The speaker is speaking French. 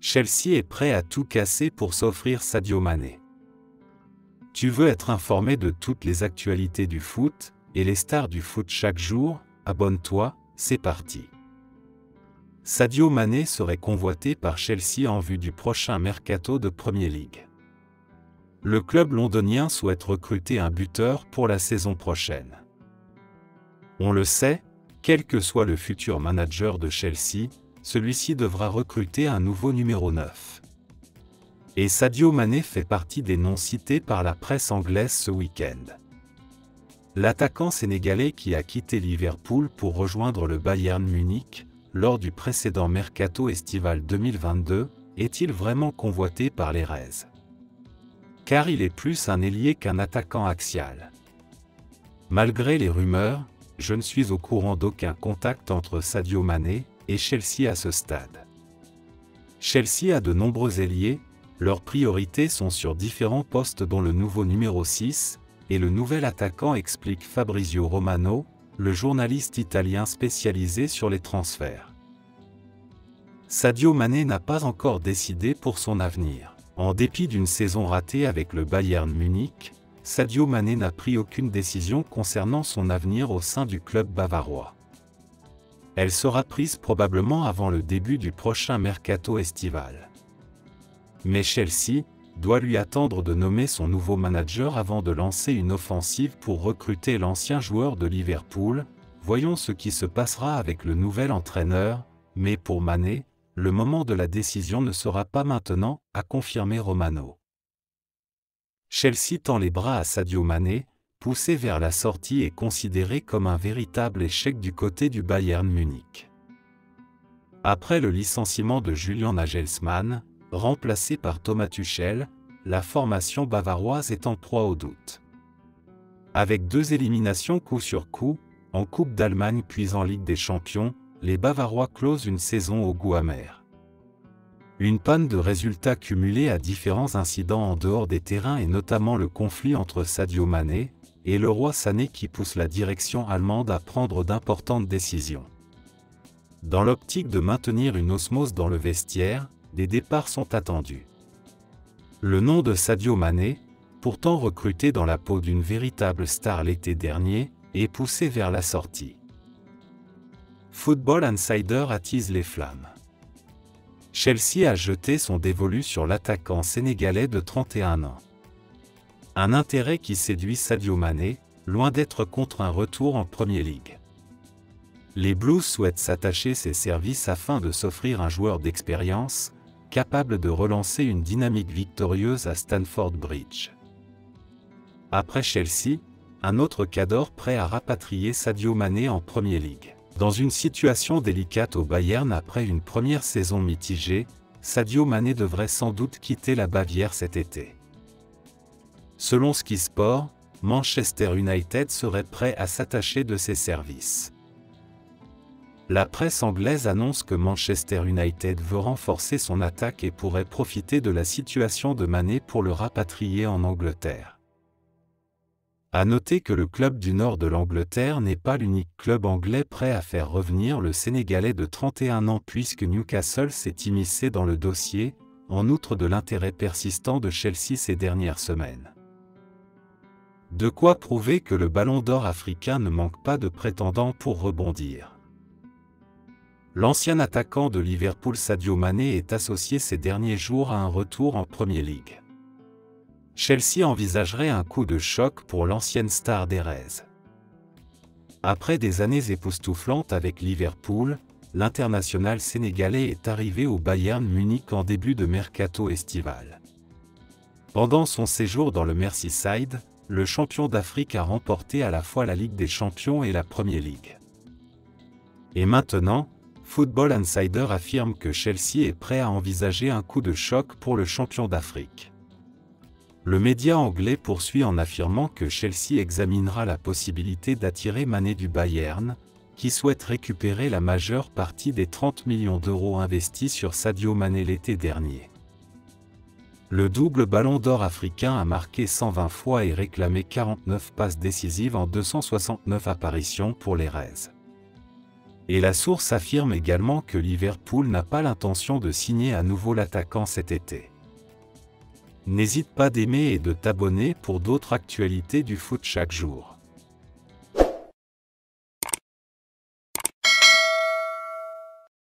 Chelsea est prêt à tout casser pour s'offrir Sadio Mané. Tu veux être informé de toutes les actualités du foot et les stars du foot chaque jour? Abonne-toi, c'est parti. Sadio Mané serait convoité par Chelsea en vue du prochain mercato de Premier League. Le club londonien souhaite recruter un buteur pour la saison prochaine. On le sait, quel que soit le futur manager de Chelsea, celui-ci devra recruter un nouveau numéro 9. Et Sadio Mané fait partie des noms cités par la presse anglaise ce week-end. L'attaquant sénégalais qui a quitté Liverpool pour rejoindre le Bayern Munich, lors du précédent mercato estival 2022, est-il vraiment convoité par les Reds? Car il est plus un ailier qu'un attaquant axial. Malgré les rumeurs, je ne suis au courant d'aucun contact entre Sadio Mané et Chelsea à ce stade. Chelsea a de nombreux ailiers, leurs priorités sont sur différents postes dont le nouveau numéro 6 et le nouvel attaquant, explique Fabrizio Romano, le journaliste italien spécialisé sur les transferts. Sadio Mané n'a pas encore décidé pour son avenir. En dépit d'une saison ratée avec le Bayern Munich, Sadio Mané n'a pris aucune décision concernant son avenir au sein du club bavarois. Elle sera prise probablement avant le début du prochain mercato estival. Mais Chelsea doit lui attendre de nommer son nouveau manager avant de lancer une offensive pour recruter l'ancien joueur de Liverpool. Voyons ce qui se passera avec le nouvel entraîneur, mais pour Mané, le moment de la décision ne sera pas maintenant, a confirmé Romano. Chelsea tend les bras à Sadio Mané, poussé vers la sortie et considéré comme un véritable échec du côté du Bayern Munich. Après le licenciement de Julian Nagelsmann, remplacé par Thomas Tuchel, la formation bavaroise est en proie au doute. Avec 2 éliminations coup sur coup, en Coupe d'Allemagne puis en Ligue des Champions, les Bavarois closent une saison au goût amer. Une panne de résultats cumulés à différents incidents en dehors des terrains et notamment le conflit entre Sadio Mané et le roi Sané qui pousse la direction allemande à prendre d'importantes décisions. Dans l'optique de maintenir une osmose dans le vestiaire, des départs sont attendus. Le nom de Sadio Mané, pourtant recruté dans la peau d'une véritable star l'été dernier, est poussé vers la sortie. Football Insider attise les flammes. Chelsea a jeté son dévolu sur l'attaquant sénégalais de 31 ans. Un intérêt qui séduit Sadio Mané, loin d'être contre un retour en Premier League. Les Blues souhaitent s'attacher ses services afin de s'offrir un joueur d'expérience, capable de relancer une dynamique victorieuse à Stamford Bridge. Après Chelsea, un autre cadre prêt à rapatrier Sadio Mané en Premier League. Dans une situation délicate au Bayern après une première saison mitigée, Sadio Mané devrait sans doute quitter la Bavière cet été. Selon Sky Sport, Manchester United serait prêt à s'attacher de ses services. La presse anglaise annonce que Manchester United veut renforcer son attaque et pourrait profiter de la situation de Mané pour le rapatrier en Angleterre. À noter que le club du nord de l'Angleterre n'est pas l'unique club anglais prêt à faire revenir le Sénégalais de 31 ans puisque Newcastle s'est immiscé dans le dossier, en outre de l'intérêt persistant de Chelsea ces dernières semaines. De quoi prouver que le Ballon d'Or africain ne manque pas de prétendants pour rebondir. L'ancien attaquant de Liverpool Sadio Mané est associé ces derniers jours à un retour en Premier League. Chelsea envisagerait un coup de choc pour l'ancienne star des Reds. Après des années époustouflantes avec Liverpool, l'international sénégalais est arrivé au Bayern Munich en début de mercato estival. Pendant son séjour dans le Merseyside, le champion d'Afrique a remporté à la fois la Ligue des Champions et la Premier League. Et maintenant, Football Insider affirme que Chelsea est prêt à envisager un coup de choc pour le champion d'Afrique. Le média anglais poursuit en affirmant que Chelsea examinera la possibilité d'attirer Mané du Bayern, qui souhaite récupérer la majeure partie des 30 millions d'euros investis sur Sadio Mané l'été dernier. Le double ballon d'or africain a marqué 120 fois et réclamé 49 passes décisives en 269 apparitions pour les Reds. Et la source affirme également que Liverpool n'a pas l'intention de signer à nouveau l'attaquant cet été. N'hésite pas d'aimer et de t'abonner pour d'autres actualités du foot chaque jour.